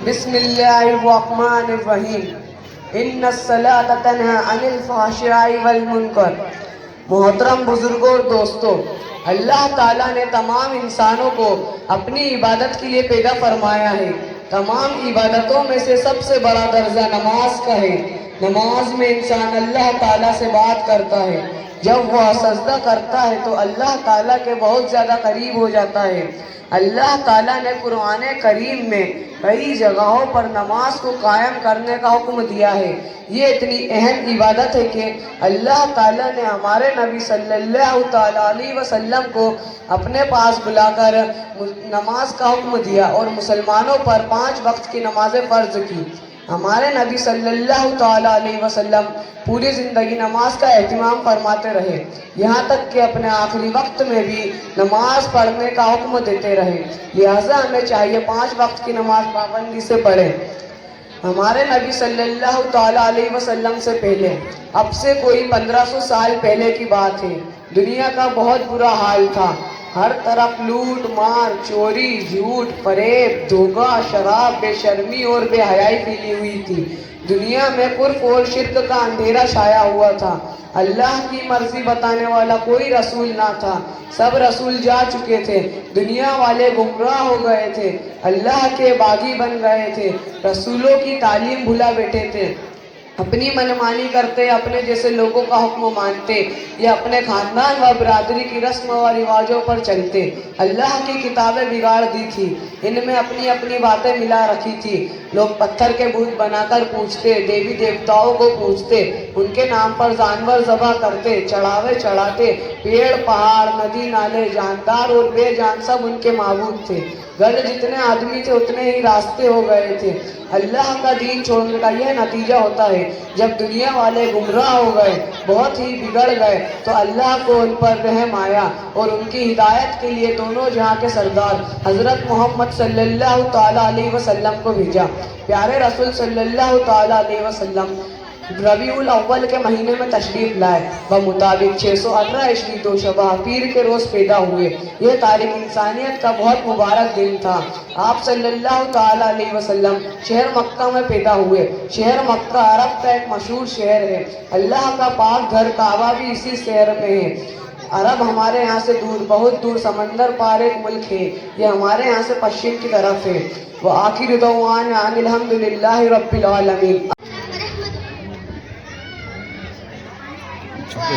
بسم اللہ الرحمن الرحیم ان الصلاۃ تنہی عن الفحشاء والمنکر۔ محترم بزرگوں اور دوستوں، اللہ تعالیٰ نے تمام انسانوں کو اپنی عبادت کے لیے پیدا فرمایا ہے۔ تمام عبادتوں میں سے سب سے بڑا درجہ نماز کا ہے۔ نماز میں انسان اللہ تعالیٰ سے بات کرتا ہے۔ جب وہ سجدہ کرتا ہے تو اللہ تعالیٰ کے بہت زیادہ قریب ہو جاتا ہے۔ اللہ تعالیٰ نے قرآن کریم میں کئی جگہوں پر نماز کو قائم کرنے کا حکم دیا ہے۔ یہ اتنی اہم عبادت ہے کہ اللہ تعالیٰ نے ہمارے نبی صلی اللہ تعالیٰ علیہ وسلم کو اپنے پاس بلا کر نماز کا حکم دیا اور مسلمانوں پر 5 وقت کی نمازیں فرض کی۔ ہمارے نبی صلی اللہ تعالیٰ علیہ وسلم پوری زندگی نماز کا اہتمام فرماتے رہے، یہاں تک کہ اپنے آخری وقت میں بھی نماز پڑھنے کا حکم دیتے رہے۔ لہٰذا ہمیں چاہیے 5 وقت کی نماز پابندی سے پڑھیں۔ ہمارے نبی صلی اللہ تعالیٰ علیہ وسلم سے پہلے، اب سے کوئی 1500 سال پہلے کی بات ہے، دنیا کا بہت برا حال تھا۔ ہر طرف لوٹ مار، چوری، جھوٹ، فریب، دھوکہ، شراب، بے شرمی اور بے حیائی پھیلی ہوئی تھی۔ دنیا میں کفر اور شرک کا اندھیرا چھایا ہوا تھا۔ اللہ کی مرضی بتانے والا کوئی رسول نہ تھا، سب رسول جا چکے تھے۔ دنیا والے گمراہ ہو گئے تھے، اللہ کے باغی بن گئے تھے، رسولوں کی تعلیم بھلا بیٹھے تھے، اپنی منمانی کرتے، اپنے جیسے لوگوں کا حکم مانتے یا اپنے خاندان و برادری کی رسم و رواجوں پر چلتے۔ اللہ کی کتابیں بگاڑ دی تھی، ان میں اپنی اپنی باتیں ملا رکھی تھی۔ لوگ پتھر کے بت بنا کر پوجتے، دیوی دیوتاؤں کو پوجتے، ان کے نام پر جانور ذبح کرتے، چڑھاوے چڑھاتے، پیڑ پہاڑ ندی نالے جاندار اور بے جان سب ان کے معبود تھے۔ گھر جتنے آدمی تھے اتنے ہی راستے ہو گئے تھے۔ اللہ کا دین چھوڑنے کا یہ نتیجہ ہوتا ہے، جب دنیا والے گمراہ ہو گئے، بہت ہی بگڑ گئے، تو اللہ کو ان پر رحم آیا اور ان کی ہدایت کے لیے دونوں جہاں کے سردار حضرت محمد صلی اللہ تعالیٰ علیہ وسلم کو بھیجا۔ پیارے رسول صلی اللہ تعالیٰ علیہ وسلم ربیع الاول کے مہینے میں تشریف لائے، بمطابق 618 عیسوی دوشبہ پیر کے روز پیدا ہوئے۔ یہ تاریخ انسانیت کا بہت مبارک دن تھا۔ آپ صلی اللہ تعالیٰ علیہ وسلم شہر مکہ میں پیدا ہوئے۔ شہر مکہ عرب کا ایک مشہور شہر ہے۔ اللہ کا پاک گھر کعبہ بھی اسی شہر میں ہے۔ عرب ہمارے یہاں سے دور، بہت دور سمندر پار ایک ملک ہے، یہ ہمارے یہاں سے پشچم کی طرف ہے۔ وآخر دعوانا ان الحمد للہ رب العالمین۔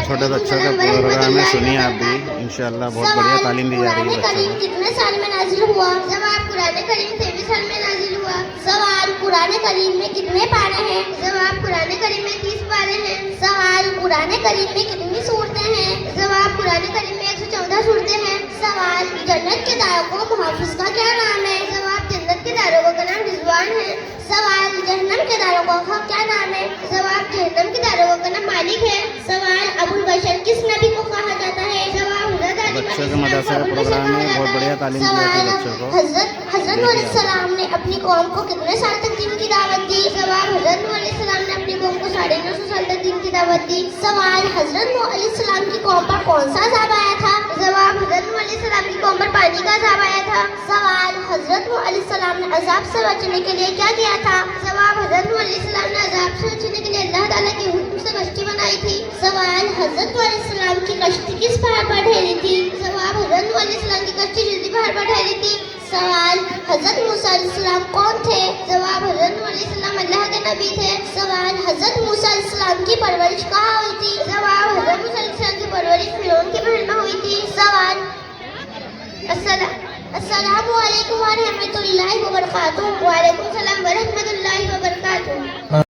چھوٹے بچوں کا پروگرام ہے، سنیے آپ بھی، انشاءاللہ بہت بڑھیا تعلیم دی جا رہی ہے بچوں کو۔ کتنے سال میں نازل ہوا؟ جواب قرآن کریم 23 سال میں نازل ہوا۔ سوال قرآن کریم میں کتنے پارے ہیں؟ جواب قرآن کریم میں 30 پارے ہیں۔ سوال قرآن کریم میں کتنی سورتیں ہیں؟ جواب قرآن کریم میں 114 سورتیں ہیں۔ سوال جنت کے داروغوں محافظ کا کیا نام ہے؟ جواب جنت کے داروغوں کا نام رضوان ہے۔ سوال جہنم کے داروغوں کا کیا نام ہے؟ جواب جہنم کے داروغوں کا نام مالک ہے۔ سوال ابو البشر کس نبی کو کہا جاتا ہے؟ جواب بچوں کے مدرسے کا پروگرام ہے، بہت بڑھیا تعلیم دی جاتی ہے بچوں کو۔ حضرت نوح علیہ السلام نے اپنی قوم کو کتنے سال تک دین کی دعوت دی؟ جواب حضرت نوح علیہ السلام نے اپنی قوم کو 950 سال تک دین کی دعوت دی۔ سوال حضرت نوح علیہ السلام کی قوم پر کون سا عذاب آیا تھا؟ جواب حضرت نوح علیہ السلام کی قوم پر پانی کا عذاب آیا تھا۔ سوال حضرت نوح علیہ السلام نے عذاب سے بچنے کے لیے کیا کیا تھا؟ جواب حضرت نوح علیہ السلام نے عذاب سے بچنے کے لیے اللہ تعالیٰ کے حکم سے کشتی بنائی تھی۔ سوال حضرت نوح علیہ السلام کی کشتی کس پہاڑ پر ٹھہری تھی؟ جواب حضرت نوح علیہ السلام کی کشتی جلدی پہاڑ پر ٹھہری تھی۔ سوال حضرت موسیٰ علیہ السلام کون تھے؟ جواب حضرت نوح علیہ السلام اللہ کے نبی تھے۔ سوال حضرت موسیٰ علیہ السلام کی پرورش کہاں ہوئی تھی؟ جواب حضرت موسیٰ علیہ السلام کی پرورش فرعون کی محل میں ہوئی تھی۔ سوال السلام علیکم ورحمۃ اللہ وبرکاتہ۔ وعلیکم السلام ورحمۃ اللہ وبرکاتہ۔